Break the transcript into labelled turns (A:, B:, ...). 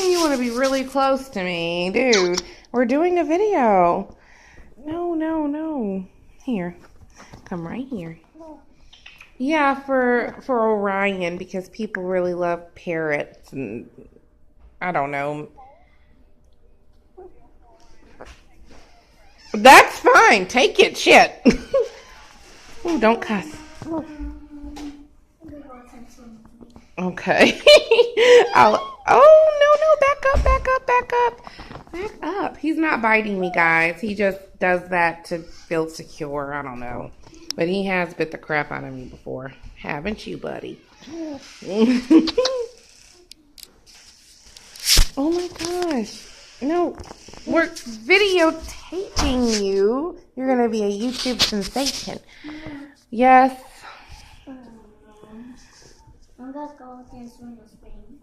A: You want to be really close to me, dude. We're doing a video. No, no, no. Here. Come right here. Yeah, for Orion, because people really love parrots and I don't know. That's fine. Take it, shit. Oh, don't cuss. Okay. Oh, no, back up, back up, back up. Back up. He's not biting me, guys. He just does that to feel secure. I don't know. But he has bit the crap out of me before. Haven't you, buddy? Oh my gosh. No, we're videotaping you. You're going to be a YouTube sensation. Yes.
B: I'm going to go against Windows Spain.